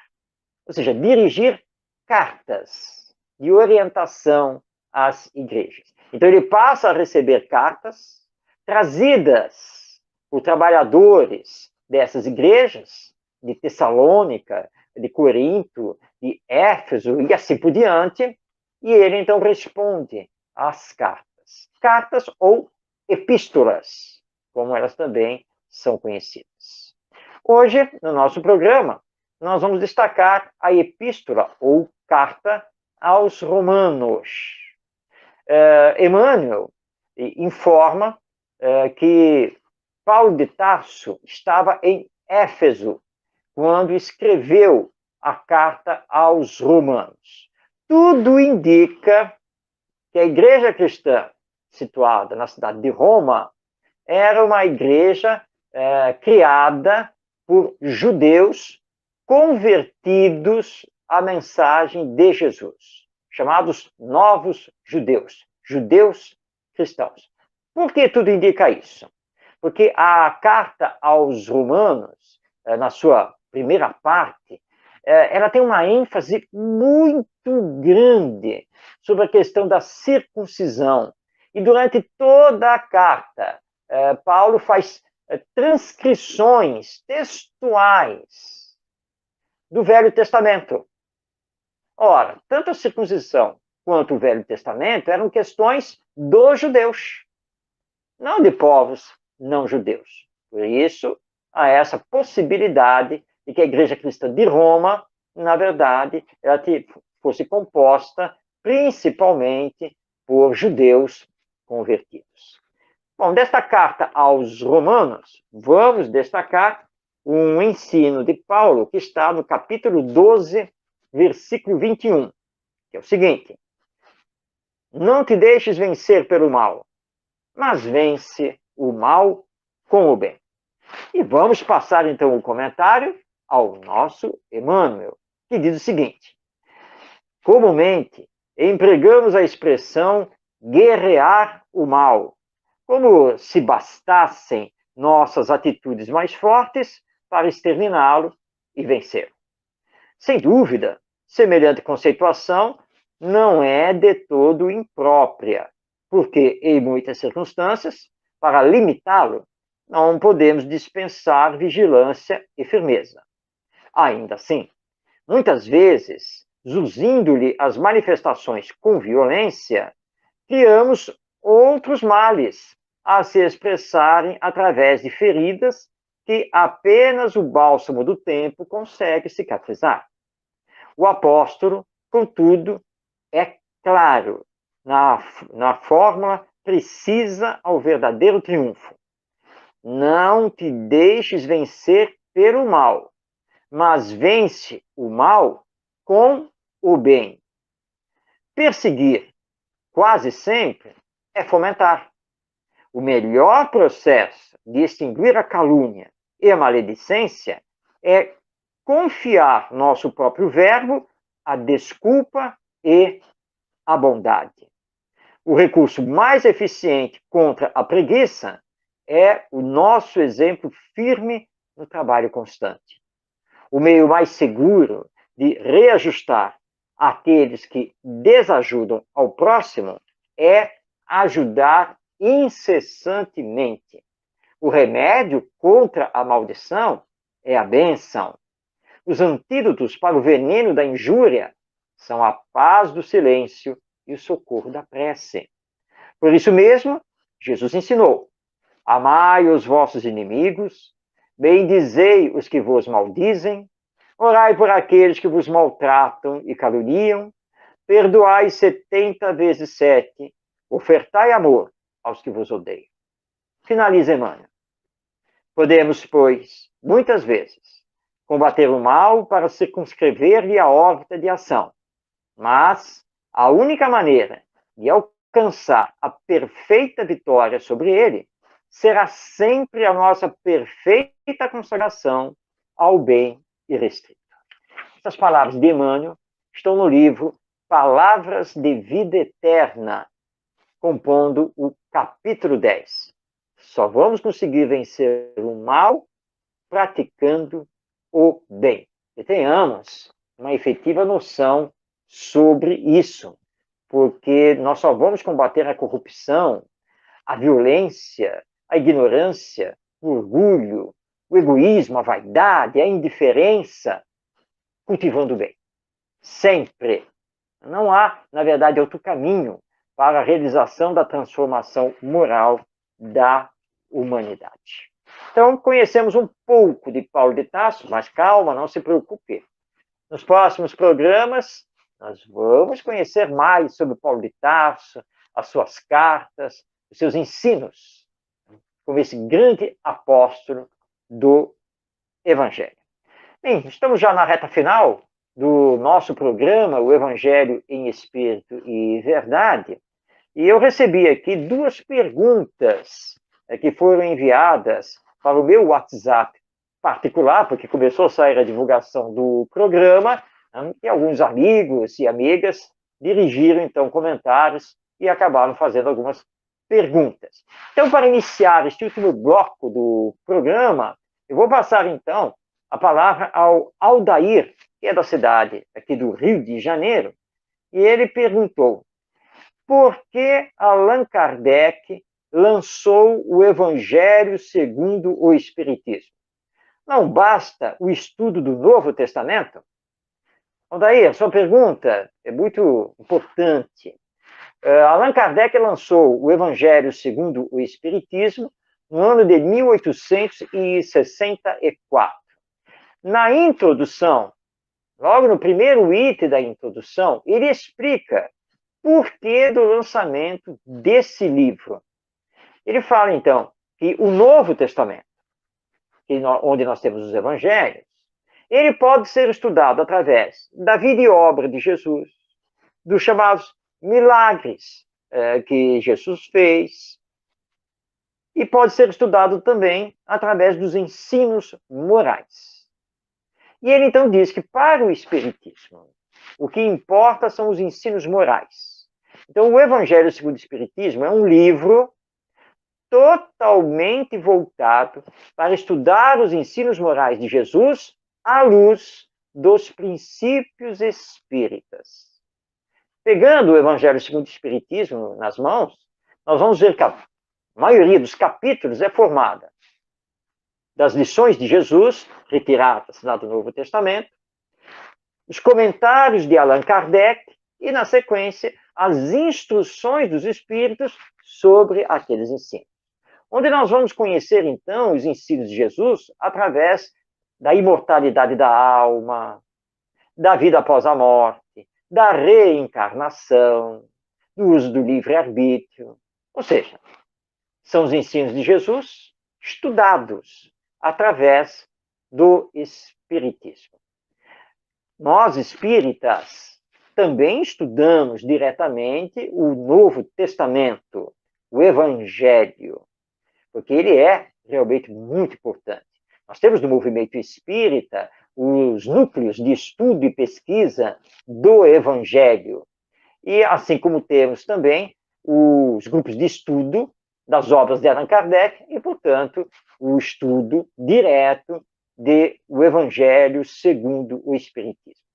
ou seja, dirigir cartas de orientação às igrejas. Então ele passa a receber cartas trazidas por trabalhadores dessas igrejas, de Tessalônica, de Corinto, de Éfeso e assim por diante, e ele então responde às cartas. Cartas ou epístolas, como elas também são conhecidas. Hoje, no nosso programa, nós vamos destacar a epístola ou carta aos Romanos. Emmanuel informa que Paulo de Tarso estava em Éfeso quando escreveu a carta aos Romanos. Tudo indica que a igreja cristã situada na cidade de Roma era uma igreja criada por judeus convertidos à mensagem de Jesus, chamados novos judeus, judeus cristãos. Por que tudo indica isso? Porque a carta aos Romanos, na sua primeira parte, ela tem uma ênfase muito grande sobre a questão da circuncisão. E durante toda a carta, Paulo faz transcrições textuais do Velho Testamento. Ora, tanto a circuncisão quanto o Velho Testamento eram questões dos judeus, não de povos não-judeus. Por isso, há essa possibilidade de que a Igreja Cristã de Roma, na verdade, ela fosse composta principalmente por judeus convertidos. Bom, desta carta aos Romanos, vamos destacar um ensino de Paulo que está no capítulo 12, versículo 21, que é o seguinte: não te deixes vencer pelo mal, mas vence o mal com o bem. E vamos passar então o comentário ao nosso Emmanuel, que diz o seguinte: comumente empregamos a expressão guerrear o mal, como se bastassem nossas atitudes mais fortes para exterminá-lo e vencê-lo. Sem dúvida, semelhante conceituação não é de todo imprópria, porque, em muitas circunstâncias, para limitá-lo, não podemos dispensar vigilância e firmeza. Ainda assim, muitas vezes, zuzindo-lhe as manifestações com violência, criamos outros males a se expressarem através de feridas que apenas o bálsamo do tempo consegue cicatrizar. O apóstolo, contudo, é claro na fórmula precisa ao verdadeiro triunfo. Não te deixes vencer pelo mal, mas vence o mal com o bem. Perseguir, quase sempre, é fomentar. O melhor processo de extinguir a calúnia e a maledicência é confiar nosso próprio verbo à desculpa e à bondade. O recurso mais eficiente contra a preguiça é o nosso exemplo firme no trabalho constante. O meio mais seguro de reajustar aqueles que desajudam ao próximo é ajudar incessantemente. O remédio contra a maldição é a bênção. Os antídotos para o veneno da injúria são a paz do silêncio e o socorro da prece. Por isso mesmo, Jesus ensinou: amai os vossos inimigos, bendizei os que vos maldizem, orai por aqueles que vos maltratam e caluniam, perdoai 70 vezes 7, ofertai amor aos que vos odeiam. Finaliza Emmanuel. Podemos, pois, muitas vezes, combater o mal para circunscrever-lhe a órbita de ação, mas a única maneira de alcançar a perfeita vitória sobre ele será sempre a nossa perfeita consagração ao bem irrestrito. Essas palavras de Emmanuel estão no livro Palavras de Vida Eterna, compondo o capítulo 10. Só vamos conseguir vencer o mal praticando o bem. E tenhamos uma efetiva noção sobre isso, porque nós só vamos combater a corrupção, a violência, a ignorância, o orgulho, o egoísmo, a vaidade, a indiferença, cultivando o bem. Sempre. Não há, na verdade, outro caminho para a realização da transformação moral da humanidade. Então, conhecemos um pouco de Paulo de Tarso, mas calma, não se preocupe. Nos próximos programas, nós vamos conhecer mais sobre Paulo de Tarso, as suas cartas, os seus ensinos, como esse grande apóstolo do Evangelho. Bem, estamos já na reta final do nosso programa, o Evangelho em Espírito e Verdade, e eu recebi aqui duas perguntas que foram enviadas para o meu WhatsApp particular, porque começou a sair a divulgação do programa, e alguns amigos e amigas dirigiram, então, comentários e acabaram fazendo algumas perguntas. Então, para iniciar este último bloco do programa, eu vou passar, então, a palavra ao Aldair, que é da cidade aqui do Rio de Janeiro, e ele perguntou: por que Allan Kardec lançou o Evangelho segundo o Espiritismo? Não basta o estudo do Novo Testamento? Aldair, sua pergunta é muito importante. Allan Kardec lançou o Evangelho segundo o Espiritismo no ano de 1864. Na introdução, logo no primeiro item da introdução, ele explica por que do lançamento desse livro. Ele fala, então, que o Novo Testamento, onde nós temos os evangelhos, ele pode ser estudado através da vida e obra de Jesus, dos chamados milagres que Jesus fez, e pode ser estudado também através dos ensinos morais. E ele então diz que para o Espiritismo, o que importa são os ensinos morais. Então, o Evangelho segundo o Espiritismo é um livro totalmente voltado para estudar os ensinos morais de Jesus à luz dos princípios espíritas. Pegando o Evangelho segundo o Espiritismo nas mãos, nós vamos ver que a maioria dos capítulos é formada das lições de Jesus, retiradas lá do Novo Testamento, os comentários de Allan Kardec e, na sequência, as instruções dos Espíritos sobre aqueles ensinos. Onde nós vamos conhecer, então, os ensinos de Jesus através da imortalidade da alma, da vida após a morte, da reencarnação, do uso do livre-arbítrio. Ou seja, são os ensinos de Jesus estudados através do Espiritismo. Nós, espíritas, também estudamos diretamente o Novo Testamento, o Evangelho, porque ele é realmente muito importante. Nós temos no movimento espírita os núcleos de estudo e pesquisa do Evangelho. E assim como temos também os grupos de estudo das obras de Allan Kardec e, portanto, o estudo direto do Evangelho segundo o Espiritismo.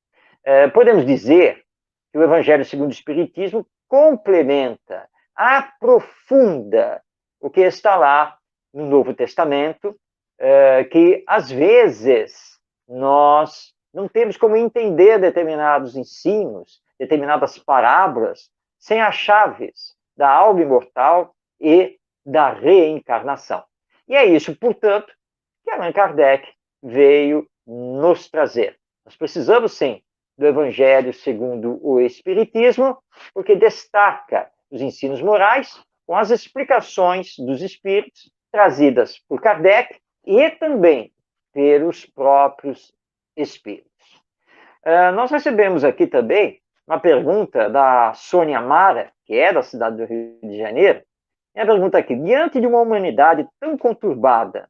Podemos dizer que o Evangelho segundo o Espiritismo complementa, aprofunda o que está lá no Novo Testamento, que às vezes nós não temos como entender determinados ensinos, determinadas parábolas, sem as chaves da alma imortal e da reencarnação. E é isso, portanto, que Allan Kardec veio nos trazer. Nós precisamos, sim, do Evangelho segundo o Espiritismo, porque destaca os ensinos morais com as explicações dos Espíritos trazidas por Kardec e também pelos próprios Espíritos. Nós recebemos aqui também uma pergunta da Sônia Mara, que é da cidade do Rio de Janeiro. E a pergunta aqui: diante de uma humanidade tão conturbada,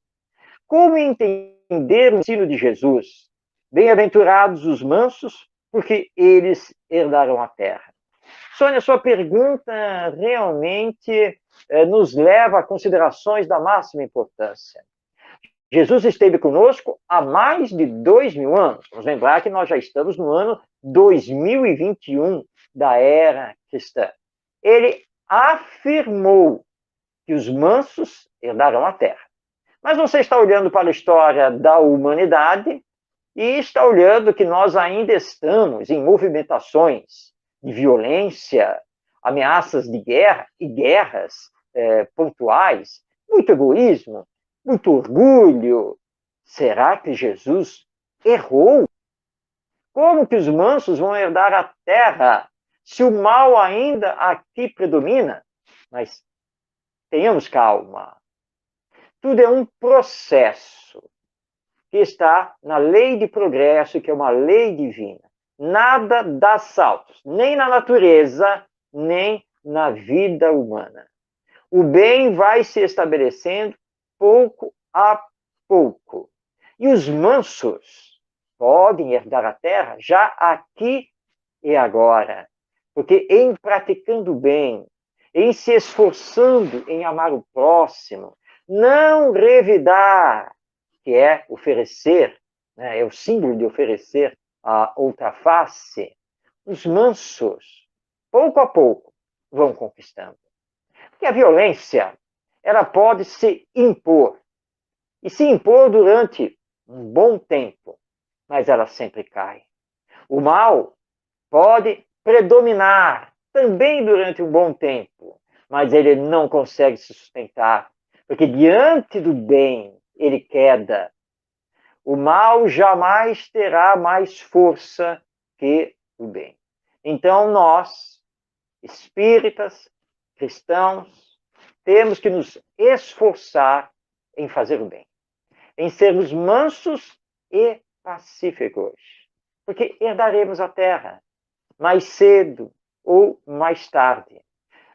como entender o ensino de Jesus? Bem-aventurados os mansos, porque eles herdarão a terra. Sônia, sua pergunta realmente nos leva a considerações da máxima importância. Jesus esteve conosco há mais de 2000 anos. Vamos lembrar que nós já estamos no ano 2021 da era cristã. Ele afirmou que os mansos herdarão a terra. Mas você está olhando para a história da humanidade e está olhando que nós ainda estamos em movimentações de violência, ameaças de guerra e guerras pontuais, muito egoísmo, muito orgulho. Será que Jesus errou? Como que os mansos vão herdar a terra se o mal ainda aqui predomina? Mas tenhamos calma. Tudo é um processo que está na lei de progresso, que é uma lei divina. Nada dá saltos, nem na natureza, nem na vida humana. O bem vai se estabelecendo pouco a pouco. E os mansos podem herdar a terra já aqui e agora. Porque em praticando o bem, em se esforçando em amar o próximo, não revidar, que é oferecer, né, é o símbolo de oferecer a outra face, os mansos, pouco a pouco, vão conquistando. Porque a violência, ela pode se impor, e se impor durante um bom tempo, mas ela sempre cai. O mal pode predominar também durante um bom tempo, mas ele não consegue se sustentar, Porque diante do bem ele queda. O mal jamais terá mais força que o bem. Então nós, espíritas, cristãos, temos que nos esforçar em fazer o bem, em sermos mansos e pacíficos, porque herdaremos a terra mais cedo ou mais tarde.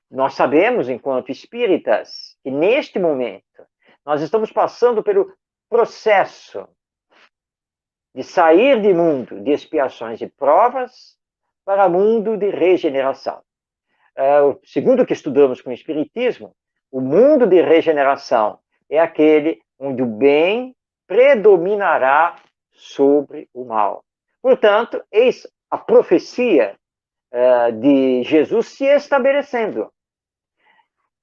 Nós sabemos, enquanto espíritas, que neste momento nós estamos passando pelo processo de sair de mundo de expiações e provas para mundo de regeneração. Segundo o que estudamos com o Espiritismo, o mundo de regeneração é aquele onde o bem predominará sobre o mal. Portanto, eis a profecia de Jesus se estabelecendo.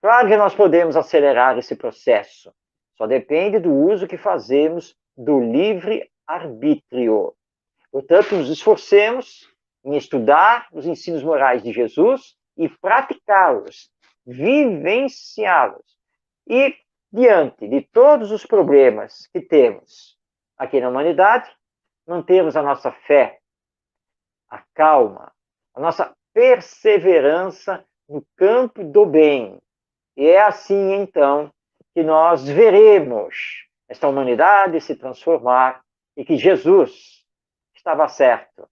Claro que nós podemos acelerar esse processo, só depende do uso que fazemos do livre-arbítrio. Portanto, nos esforcemos em estudar os ensinos morais de Jesus e praticá-los, vivenciá-los. E, diante de todos os problemas que temos aqui na humanidade, mantermos a nossa fé, a calma, a nossa perseverança no campo do bem. E é assim, então, que nós veremos esta humanidade se transformar e que Jesus estava certo.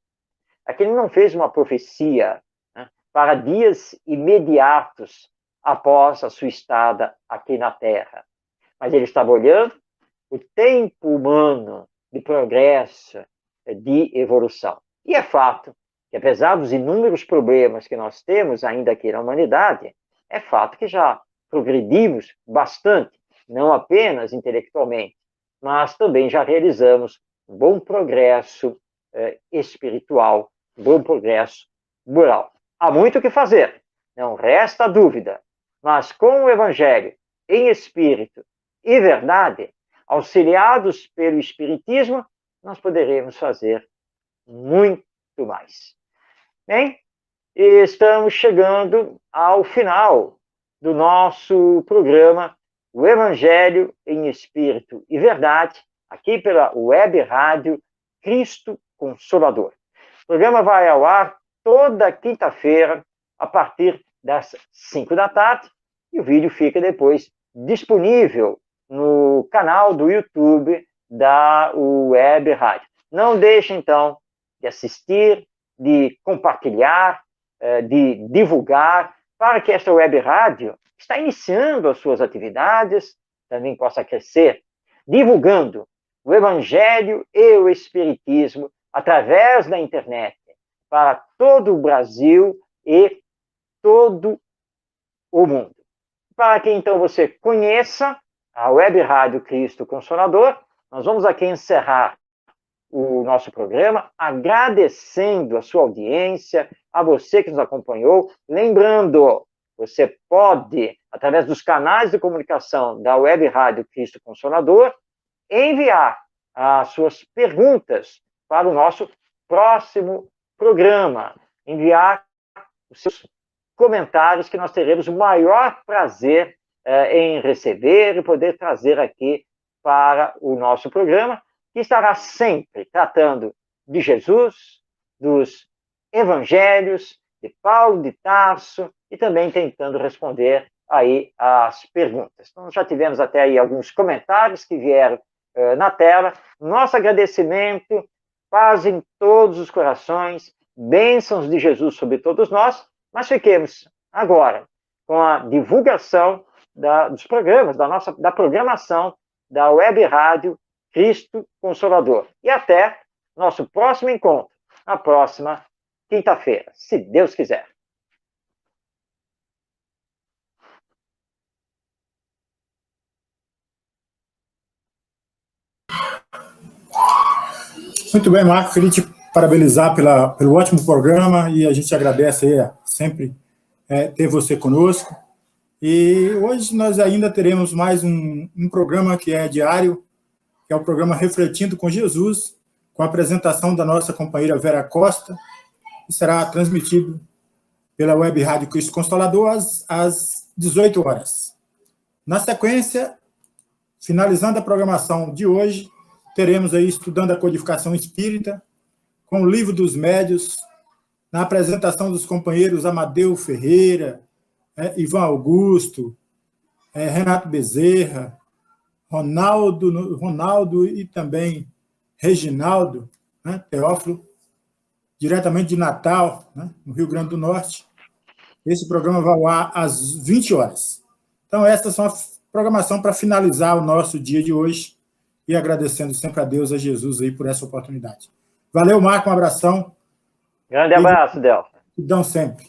Aqui ele não fez uma profecia, né, para dias imediatos após a sua estada aqui na Terra. Mas ele estava olhando o tempo humano de progresso, de evolução. E é fato que, apesar dos inúmeros problemas que nós temos ainda aqui na humanidade, é fato que já progredimos bastante, não apenas intelectualmente, mas também já realizamos um bom progresso espiritual, um bom progresso moral. Há muito o que fazer, não resta dúvida, mas com o Evangelho em espírito e verdade, auxiliados pelo Espiritismo, nós poderemos fazer muito mais. Bem, estamos chegando ao final do nosso programa, o Evangelho em Espírito e Verdade, aqui pela Web Rádio Cristo Consolador. O programa vai ao ar toda quinta-feira, a partir das 5 da tarde, e o vídeo fica depois disponível no canal do YouTube da Web Rádio. Não deixe, então, de assistir, de compartilhar, de divulgar, para que esta Web Rádio está iniciando as suas atividades, também possa crescer, divulgando o Evangelho e o Espiritismo através da internet para todo o Brasil e todo o mundo. Para que, então, você conheça a Web Rádio Cristo Consolador, nós vamos aqui encerrar o nosso programa, agradecendo a sua audiência, a você que nos acompanhou. Lembrando, você pode, através dos canais de comunicação da Web Rádio Cristo Consolador, enviar as suas perguntas para o nosso próximo programa, enviar os seus comentários, que nós teremos o maior prazer em receber e poder trazer aqui para o nosso programa, que estará sempre tratando de Jesus, dos evangelhos, de Paulo de Tarso, e também tentando responder aí as perguntas. Então, já tivemos até aí alguns comentários que vieram na tela. Nosso agradecimento, paz em todos os corações, bênçãos de Jesus sobre todos nós, mas fiquemos agora com a divulgação dos programas, da programação da Web Rádio Cristo Consolador. E até nosso próximo encontro, na próxima quinta-feira, se Deus quiser. Muito bem, Marco, queria te parabenizar pelo ótimo programa, e a gente agradece aí, sempre ter você conosco. E hoje nós ainda teremos mais um programa que é diário, que é o programa Refletindo com Jesus, com a apresentação da nossa companheira Vera Costa, que será transmitido pela Web Rádio Cristo Consolador às 18 horas. Na sequência, finalizando a programação de hoje, teremos aí Estudando a Codificação Espírita, com o Livro dos Médios, na apresentação dos companheiros Amadeu Ferreira, Ivan Augusto, Renato Bezerra, Ronaldo e também Reginaldo, né, Teófilo, diretamente de Natal, né, no Rio Grande do Norte. Esse programa vai ao ar às 20 horas. Então, essas são a programação para finalizar o nosso dia de hoje e agradecendo sempre a Deus, a Jesus aí por essa oportunidade. Valeu, Marco, um abração. Grande abraço, Delcio. E dão sempre.